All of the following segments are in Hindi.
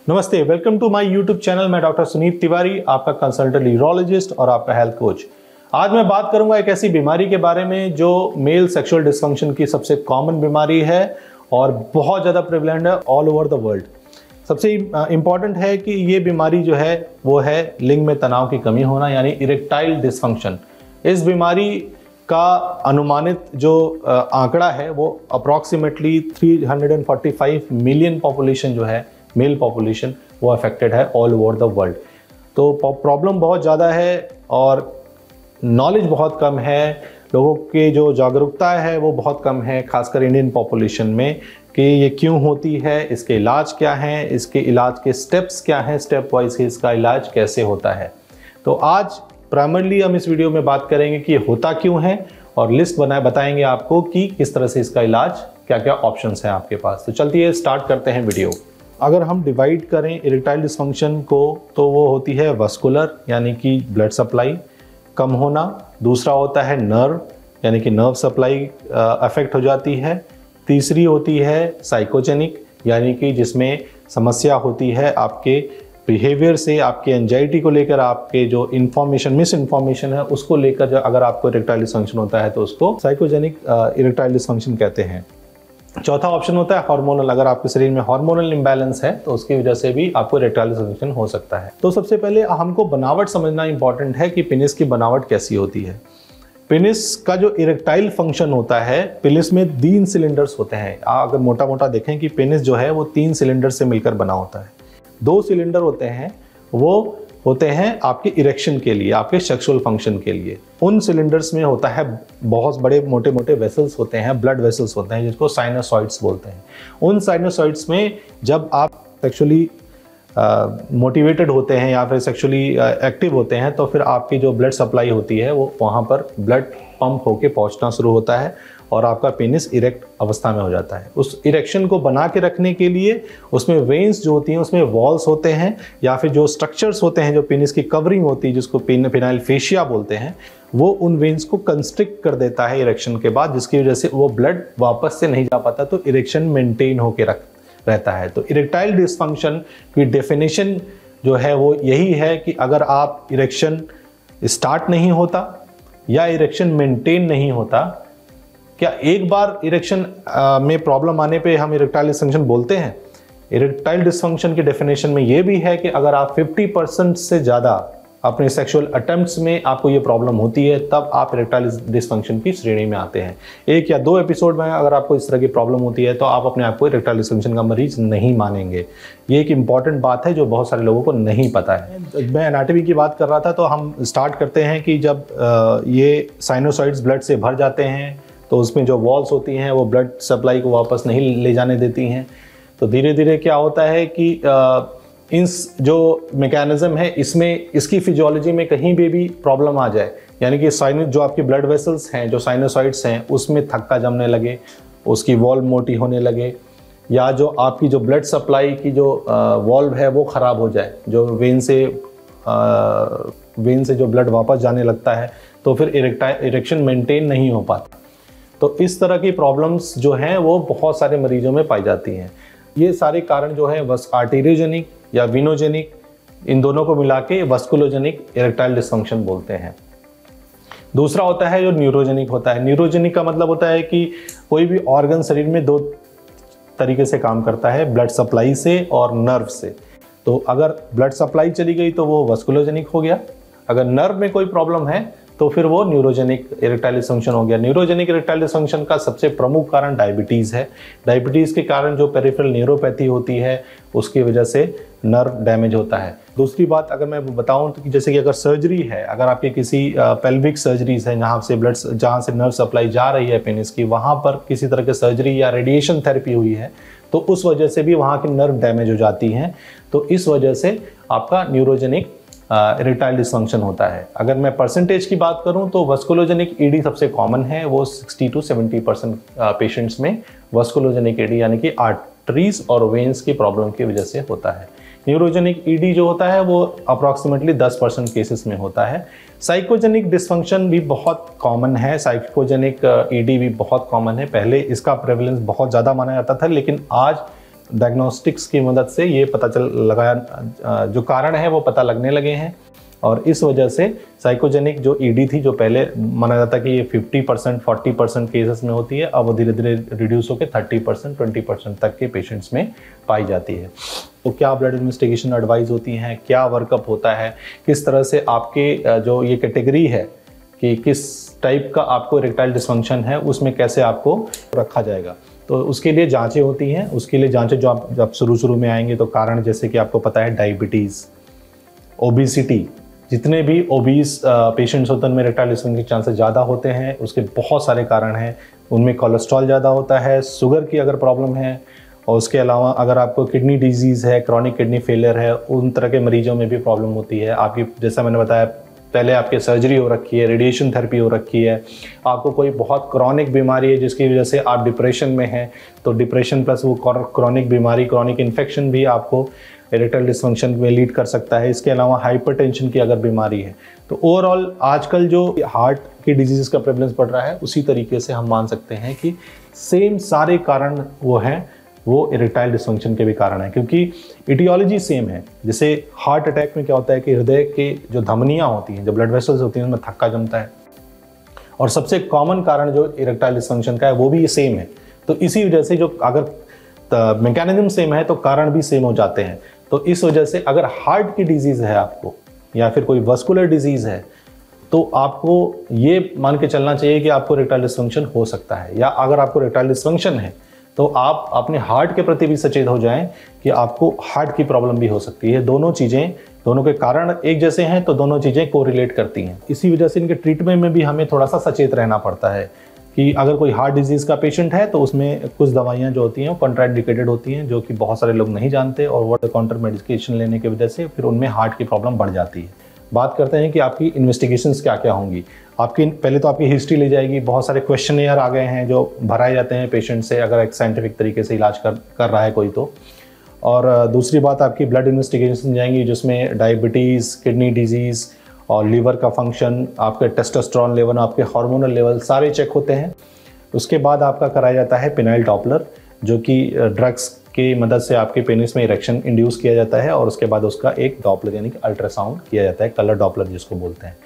नमस्ते, welcome to my YouTube channel. मैं डॉक्टर सुनीत तिवारी, आपका कंसल्टेंट यूरोलॉजिस्ट और आपका हेल्थ कोच। आज मैं बात करूंगा एक ऐसी बीमारी के बारे में जो मेल सेक्सुअल डिस्फंक्शन की सबसे कॉमन बीमारी है और बहुत ज़्यादा प्रेवलेंट है ऑल ओवर द वर्ल्ड। सबसे इम्पॉर्टेंट है कि ये बीमारी जो है वो है लिंग में तनाव की कमी होना, यानी इरेक्टाइल डिस्फंक्शन। इस बीमारी का अनुमानित जो आंकड़ा है वो अप्रॉक्सीमेटली 345 मिलियन पॉपुलेशन जो है, मेल पॉपुलेशन, वो अफेक्टेड है ऑल ओवर द वर्ल्ड। तो प्रॉब्लम बहुत ज़्यादा है और नॉलेज बहुत कम है, लोगों के जो जागरूकता है वो बहुत कम है, खासकर इंडियन पॉपुलेशन में, कि ये क्यों होती है, इसके इलाज क्या हैं, इसके इलाज के स्टेप्स क्या हैं, स्टेप वाइज इसका इलाज कैसे होता है। तो आज प्राइमरली हम इस वीडियो में बात करेंगे कि ये होता क्यों है और लिस्ट बताएंगे आपको कि किस तरह से इसका इलाज, क्या क्या ऑप्शंस हैं आपके पास। तो चलती स्टार्ट करते हैं वीडियो। अगर हम डिवाइड करें इरेक्टाइल डिस्फंक्शन को तो वो होती है वस्कुलर, यानी कि ब्लड सप्लाई कम होना। दूसरा होता है नर्व, यानी कि नर्व सप्लाई अफेक्ट हो जाती है। तीसरी होती है साइकोजेनिक, यानी कि जिसमें समस्या होती है आपके बिहेवियर से, आपके एंजाइटी को लेकर, आपके जो मिस इन्फॉर्मेशन है उसको लेकर अगर आपको इरेक्टाइल डिस्फंक्शन होता है तो उसको साइकोजेनिक इरेक्टाइल डिस्फंक्शन कहते हैं। चौथा ऑप्शन होता है हार्मोनल। अगर आपके शरीर में हार्मोनल इम्बैलेंस है तो उसकी वजह से भी आपको इरेक्टाइल डिस्फंक्शन हो सकता है। तो सबसे पहले हमको बनावट समझना इंपॉर्टेंट है कि पेनिस की बनावट कैसी होती है। पेनिस का जो इरेक्टाइल फंक्शन होता है, पेनिस में 3 सिलेंडर्स होते हैं। अगर मोटा मोटा देखें कि पेनिस जो है वो 3 सिलेंडर से मिलकर बना होता है। 2 सिलेंडर होते हैं, वो होते हैं आपके इरेक्शन के लिए, आपके सेक्सुअल फंक्शन के लिए। उन सिलेंडर्स में होता है बहुत बड़े मोटे मोटे वेसल्स होते हैं, ब्लड वेसल्स होते हैं, जिसको साइनोसॉइड्स बोलते हैं। उन साइनोसॉइड्स में जब आप सेक्सुअली मोटिवेटेड होते हैं या फिर सेक्सुअली एक्टिव होते हैं तो फिर आपकी जो ब्लड सप्लाई होती है वो वहाँ पर ब्लड पंप होके पहुँचना शुरू होता है और आपका पेनिस इरेक्ट अवस्था में हो जाता है। उस इरेक्शन को बना के रखने के लिए उसमें वेन्स जो होती हैं, उसमें वॉल्स होते हैं या फिर जो स्ट्रक्चर्स होते हैं, जो पेनिस की कवरिंग होती है जिसको पेनाइल फेशिया बोलते हैं, वो उन वेन्स को कंस्ट्रिक्ट कर देता है इरेक्शन के बाद, जिसकी वजह से वो ब्लड वापस से नहीं जा पाता, तो इरेक्शन मेंटेन होकर रहता है। तो इरेक्टाइल डिस्फंक्शन की डेफिनेशन जो है वो यही है कि अगर आप इरेक्शन स्टार्ट नहीं होता या इरेक्शन मेंटेन नहीं होता, क्या एक बार इरेक्शन में प्रॉब्लम आने पे हम इरेक्टाइल डिस्फंक्शन बोलते हैं? इरेक्टाइल डिस्फंक्शन की डेफिनेशन में ये भी है कि अगर आप 50% से ज़्यादा अपने सेक्सुअल अटेम्प्ट्स में आपको ये प्रॉब्लम होती है तब आप इरेक्टाइल डिस्फंक्शन की श्रेणी में आते हैं। 1 या 2 एपिसोड में अगर आपको इस तरह की प्रॉब्लम होती है तो आप अपने आप को इरेक्टाइल डिस्फंक्शन का मरीज नहीं मानेंगे। ये एक इंपॉर्टेंट बात है जो बहुत सारे लोगों को नहीं पता है। मैं एनाटॉमी की बात कर रहा था, तो हम स्टार्ट करते हैं कि जब ये साइनोसॉइड्स ब्लड से भर जाते हैं तो उसमें जो वॉल्स होती हैं वो ब्लड सप्लाई को वापस नहीं ले जाने देती हैं। तो धीरे धीरे क्या होता है कि इस जो मैकेनिज्म है इसमें, इसकी फिजियोलॉजी में कहीं भी प्रॉब्लम आ जाए, यानी कि जो आपकी ब्लड वेसल्स हैं, जो साइनोसॉइड्स हैं, उसमें थक्का जमने लगे, उसकी वॉल्व मोटी होने लगे, या जो आपकी जो ब्लड सप्लाई की जो वॉल्व है वो ख़राब हो जाए, जो वेन से जो ब्लड वापस जाने लगता है, तो फिर इरेक्शन मेंटेन नहीं हो पाता। तो इस तरह की प्रॉब्लम्स जो हैं वो बहुत सारे मरीजों में पाई जाती हैं। ये सारे कारण जो है बस आर्टेरियोजेनिक या विनोजेनिक, इन दोनों को मिला के वस्कुलोजेनिक इरेक्टाइल डिस्फंक्शन बोलते हैं। दूसरा होता है जो न्यूरोजेनिक होता है। न्यूरोजेनिक का मतलब होता है कि कोई भी ऑर्गन शरीर में 2 तरीके से काम करता है, ब्लड सप्लाई से और नर्व से। तो अगर ब्लड सप्लाई चली गई तो वो वस्कुलोजेनिक हो गया, अगर नर्व में कोई प्रॉब्लम है तो फिर वो न्यूरोजेनिक इरेक्टाइल डिस्फंक्शन हो गया। न्यूरोजेनिक इरेक्टाइल डिस्फंक्शन का सबसे प्रमुख कारण डायबिटीज़ है। डायबिटीज़ के कारण जो पेरिफेरल न्यूरोपैथी होती है उसकी वजह से नर्व डैमेज होता है। दूसरी बात अगर मैं बताऊं तो कि जैसे कि अगर सर्जरी है, अगर आपके किसी पेल्विक सर्जरीज है जहाँ से नर्व सप्लाई जा रही है पेनिस की, वहाँ पर किसी तरह की सर्जरी या रेडिएशन थेरेपी हुई है तो उस वजह से भी वहाँ की नर्व डैमेज हो जाती हैं। तो इस वजह से आपका न्यूरोजेनिक इरेक्टाइल डिस्फंक्शन होता है। अगर मैं परसेंटेज की बात करूं तो वस्कुलोजेनिक ईडी सबसे कॉमन है, वो 60 to 70% पेशेंट्स में वस्कुलोजेनिक ईडी यानी कि आर्टरीज और वेन्स की प्रॉब्लम की वजह से होता है। न्यूरोजेनिक ईडी जो होता है वो अप्रॉक्सीमेटली 10% केसेस में होता है। साइकोजेनिक डिस्फंक्शन भी बहुत कॉमन है, साइकोजेनिक ईडी भी बहुत कॉमन है। पहले इसका प्रेवलेंस बहुत ज़्यादा माना जाता था, लेकिन आज डायग्नोस्टिक्स की मदद से ये पता लगाया, जो कारण है वो पता लगने लगे हैं। और इस वजह से साइकोजेनिक जो ईडी थी, जो पहले माना जाता कि ये 50% 40% केसेस में होती है, अब वो धीरे धीरे रिड्यूस होकर 30% 20% तक के पेशेंट्स में पाई जाती है। तो क्या ब्लड इन्वेस्टिगेशन एडवाइस होती हैं, क्या वर्कअप होता है, किस तरह से आपके जो ये कैटेगरी है कि किस टाइप का आपको इरेक्टाइल डिसफंक्शन है, उसमें कैसे आपको रखा जाएगा, तो उसके लिए जांचें होती हैं। उसके लिए जांचें जो आप जब शुरू में आएंगे तो कारण जैसे कि आपको पता है डायबिटीज़, ओबेसिटी, जितने भी ओबीस पेशेंट्स होते हैं उनमें इरेक्टाइल डिसफंक्शन के चांसेस ज़्यादा होते हैं। उसके बहुत सारे कारण हैं, उनमें कोलेस्ट्रॉल ज़्यादा होता है, शुगर की अगर प्रॉब्लम है, और उसके अलावा अगर आपको किडनी डिजीज़ है, क्रॉनिक किडनी फेलियर है, उन तरह के मरीजों में भी प्रॉब्लम होती है। आपकी जैसा मैंने बताया पहले आपकी सर्जरी हो रखी है, रेडिएशन थेरेपी हो रखी है, आपको कोई बहुत क्रॉनिक बीमारी है जिसकी वजह से आप डिप्रेशन में हैं, तो डिप्रेशन प्लस वो क्रॉनिक बीमारी, क्रॉनिक इन्फेक्शन भी आपको इरेक्टाइल डिसफंक्शन में लीड कर सकता है। इसके अलावा हाइपरटेंशन की अगर बीमारी है, तो ओवरऑल आजकल जो हार्ट की डिजीज़ का प्रेवलेंस बढ़ रहा है, उसी तरीके से हम मान सकते हैं कि सेम सारे कारण वो हैं, वो इरेक्टाइल डिसफंक्शन के भी कारण है, क्योंकि इटियोलॉजी सेम है। जैसे हार्ट अटैक में क्या होता है कि हृदय के जो धमनियाँ होती हैं, जो ब्लड वेसल्स होती हैं, उनमें थक्का जमता है, और सबसे कॉमन कारण जो इरेक्टाइल डिसफंक्शन का है वो भी ये सेम है। तो इसी वजह से जो अगर मैकेनिज्म सेम है तो कारण भी सेम हो जाते हैं। तो इस वजह से अगर हार्ट की डिजीज़ है आपको, या फिर कोई वस्कुलर डिजीज़ है, तो आपको ये मान के चलना चाहिए कि आपको इरेक्टाइल डिसफंक्शन हो सकता है। या अगर आपको इरेक्टाइल डिसफंक्शन है तो आप अपने हार्ट के प्रति भी सचेत हो जाएं कि आपको हार्ट की प्रॉब्लम भी हो सकती है। दोनों चीज़ें, दोनों के कारण एक जैसे हैं, तो दोनों चीज़ें कोरिलेट करती हैं। इसी वजह से इनके ट्रीटमेंट में भी हमें थोड़ा सा सचेत रहना पड़ता है कि अगर कोई हार्ट डिजीज़ का पेशेंट है तो उसमें कुछ दवाइयाँ जो होती हैं वो कॉन्ट्राइंडिकेटेड होती हैं, जो कि बहुत सारे लोग नहीं जानते, और ओवर द काउंटर मेडिकेशन लेने की वजह से फिर उनमें हार्ट की प्रॉब्लम बढ़ जाती है। बात करते हैं कि आपकी इन्वेस्टिगेशंस क्या क्या होंगी। आपकी पहले तो आपकी हिस्ट्री ली जाएगी, बहुत सारे क्वेश्चनेयर आ गए हैं जो भराए जाते हैं पेशेंट से, अगर एक साइंटिफिक तरीके से इलाज कर रहा है कोई तो। और दूसरी बात आपकी ब्लड इन्वेस्टिगेशन जाएंगी, जिसमें डायबिटीज़, किडनी डिजीज़ और लीवर का फंक्शन, आपके टेस्टोस्टेरोन लेवल, आपके हार्मोनल लेवल सारे चेक होते हैं। उसके बाद आपका कराया जाता है पेनाइल डॉपलर, जो कि ड्रग्स की मदद से आपके पेनिस में इरेक्शन इंड्यूस किया जाता है, और उसके बाद उसका एक डॉपलर यानी कि अल्ट्रासाउंड किया जाता है, कलर डॉपलर जिसको बोलते हैं।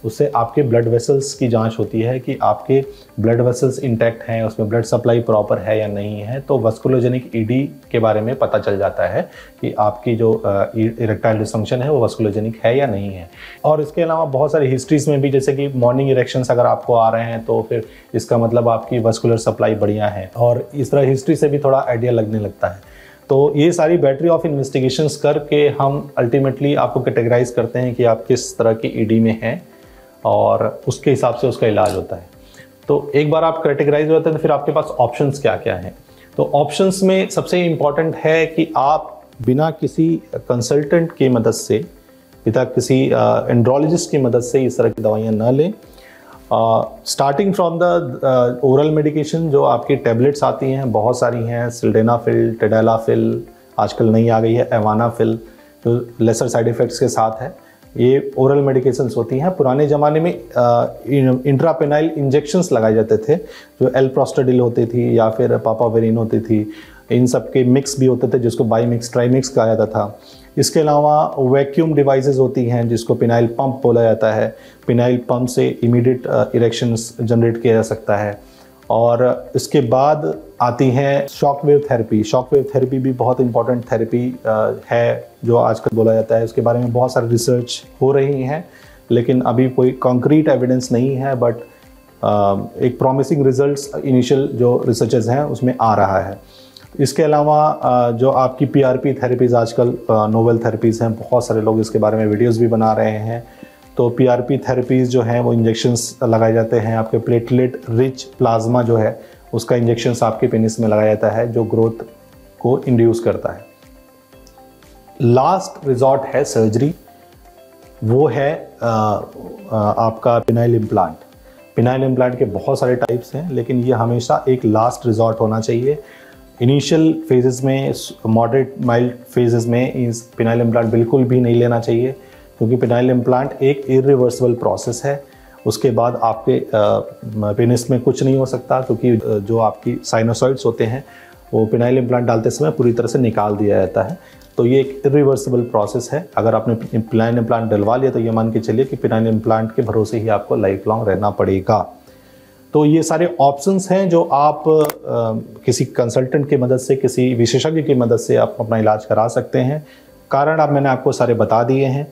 उससे आपके ब्लड वेसल्स की जांच होती है कि आपके ब्लड वेसल्स इंटैक्ट हैं, उसमें ब्लड सप्लाई प्रॉपर है या नहीं है। तो वस्कुलोजेनिक ईडी के बारे में पता चल जाता है कि आपकी जो इरेक्टाइल डिसफंक्शन है वो वस्कुलोजेनिक है या नहीं है। और इसके अलावा बहुत सारी हिस्ट्रीज में भी, जैसे कि मॉर्निंग इरेक्शंस अगर आपको आ रहे हैं तो फिर इसका मतलब आपकी वस्कुलर सप्लाई बढ़िया है, और इस तरह हिस्ट्री से भी थोड़ा आइडिया लगने लगता है। तो ये सारी बैटरी ऑफ इन्वेस्टिगेशंस करके हम अल्टीमेटली आपको कैटेगराइज करते हैं कि आप किस तरह की ईडी में हैं, और उसके हिसाब से उसका इलाज होता है। तो एक बार आप कैटेगराइज होते हैं तो फिर आपके पास ऑप्शंस क्या क्या हैं। तो ऑप्शंस में सबसे इम्पॉर्टेंट है कि आप बिना किसी कंसल्टेंट की मदद से, बिना किसी एंड्रोलॉजिस्ट की मदद से इस तरह की दवाइयाँ ना लें। Starting from the oral medication, जो आपकी टैबलेट्स आती हैं, बहुत सारी हैं, सिल्डेनाफिल, टेडालाफिल, आजकल नई आ गई है एवानाफिल, जो लेसर साइड इफ़ेक्ट्स के साथ है। ये ओरल मेडिकेशंस होती हैं। पुराने ज़माने में इंट्रापेनाइल इंजेक्शंस लगाए जाते थे, जो एल्प्रोस्टाडिल होती थी या फिर पापावेरिन होती थी, इन सब के मिक्स भी होते थे, जिसको बाई मिक्स, ट्राई मिक्स कहा जाता था। इसके अलावा वैक्यूम डिवाइसेस होती हैं, जिसको पिनाइल पंप बोला जाता है। पिनाइल पंप से इमीडिएट इरेक्शंस जनरेट किया जा सकता है। और इसके बाद आती हैं shock wave therapy. Shock wave therapy भी बहुत इंपॉर्टेंट थेरेपी है, जो आजकल बोला जाता है। उसके बारे में बहुत सारी रिसर्च हो रही हैं, लेकिन अभी कोई कॉन्क्रीट एविडेंस नहीं है, बट एक प्रॉमिसिंग रिजल्ट्स इनिशियल जो रिसर्चेस हैं उसमें आ रहा है। इसके अलावा जो आपकी पीआरपी थेरेपीज़ आजकल नोवेल थेरेपीज़ हैं, बहुत सारे लोग इसके बारे में वीडियोस भी बना रहे हैं। तो पीआरपी थेरेपीज़ जो हैं वो इंजेक्शंस लगाए जाते हैं। आपके प्लेटलेट रिच प्लाज्मा जो है उसका इंजेक्शंस आपके पेनिस में लगाया जाता है, जो ग्रोथ को इंड्यूस करता है। लास्ट रिजॉर्ट है सर्जरी, वो है आपका पिनाइल इम्प्लांट। पिनाइल इम्प्लांट के बहुत सारे टाइप्स हैं, लेकिन ये हमेशा एक लास्ट रिजॉर्ट होना चाहिए। इनिशियल फेजेस में, मॉडरेट माइल्ड फेजेस में इस पिनाइल इम्प्लांट बिल्कुल भी नहीं लेना चाहिए, क्योंकि पिनाइल इम्प्लांट एक इरिवर्सिबल प्रोसेस है। उसके बाद आपके पेनिस में कुछ नहीं हो सकता, क्योंकि जो आपकी साइनोसॉइड्स होते हैं वो पिनाइल इम्प्लांट डालते समय पूरी तरह से निकाल दिया जाता है। तो ये एक इरिवर्सिबल प्रोसेस है। अगर आपने पिनाइल इम्प्लांट डलवा लिया तो ये मान के चलिए कि पिनाइल इम्प्लांट के भरोसे ही आपको लाइफ लॉन्ग रहना पड़ेगा। तो ये सारे ऑप्शंस हैं जो आप किसी कंसल्टेंट की मदद से, किसी विशेषज्ञ की मदद से आप अपना इलाज करा सकते हैं। कारण अब मैंने आपको सारे बता दिए हैं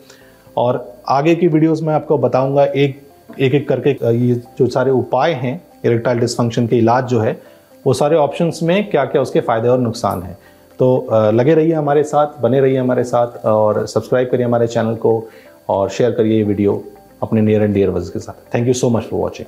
और आगे की वीडियोस में आपको बताऊंगा एक एक करके ये जो सारे उपाय हैं इरेक्टाइल डिसफंक्शन के इलाज जो है, वो सारे ऑप्शंस में क्या क्या उसके फ़ायदे और नुकसान हैं। तो लगे रहिए हमारे साथ, बने रहिए हमारे साथ और सब्सक्राइब करिए हमारे चैनल को और शेयर करिए ये वीडियो अपने नियर एंड डियर वंस के साथ। Thank you so much for watching.